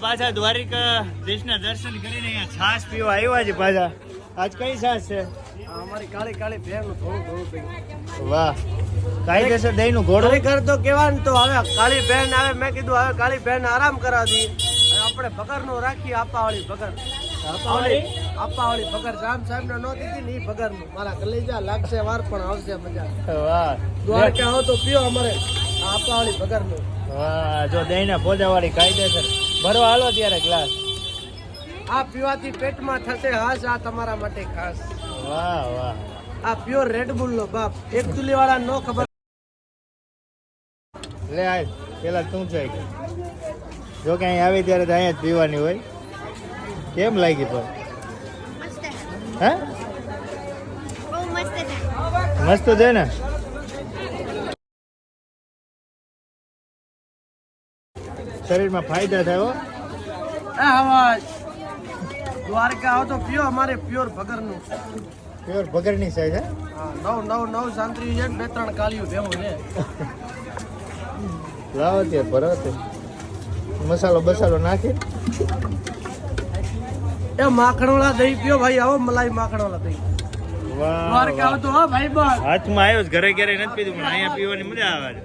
પાછા દ્વારિકાધીશના દર્શન કરીને અહીંયા છાશ પીવા આવ્યા છે પાછા. આજ કઈ છાશ છે? અમારી કાળી કાળી ભેળનું થોડું પીવું. વાહ, કાયદેસર દહીંનું ઘોડું. ખરેખર તો કેવાનું તો હવે કાળી બહેન આવે, મેં કીધું હવે કાળી બહેન આરામ કરાવી આપણે ભગરનું રાખીએ. આપાવાળી ભગર, આપાવાળી ભગર જામ સાહેબ ને નો દીધી ને ઈ ભગરનું. મારા કલેજા લાગશે વાર પણ આવશે મજા. વાહ, દ્વારકા આવો તો પીઓ અમારે આપાવાળી ભગરનું. વાહ, જો દહીંના પોદાવાળી કાયદેસર. ભરવા હાલો ત્યારે ગ્લાસ. આ પીવાથી પેટમાં થશે હાશ, આ તમારા માટે ખાસ. વાહ વાહ, આ પ્યોર રેડબુલ નો બાપ. એક ચુલી વાળા નો ખબર. લે આય પેલા તું છે. જો કે અહીં આવી ત્યારે તો અહીંયા જ પીવાની હોય. કેમ લાગી પણ? હે, મસ્ત છે ને. શરીરમાં ફાયદા થાય હો. દ્વારકા આવો તો પીઓ અમારે પ્યોર ભગરનું. પ્યોર ભગરની સાઈઝ હે. નવ સાંત્રી છે, 2-3 કાલિયું ભેવું છે. લાવો ત્યાં ભરો તે મસાલો બસાલો નાખી. એ માખણવાળા દહીં પીઓ ભાઈ, આવો મલાઈ માખણવાળા દહીં. વાહ, દ્વારકા આવો તો હા ભાઈ બસ. હાથમાં આવ્યો ઘરે ઘરે નથી પીધું પણ અહીંયા પીવાની મજા આવે છે.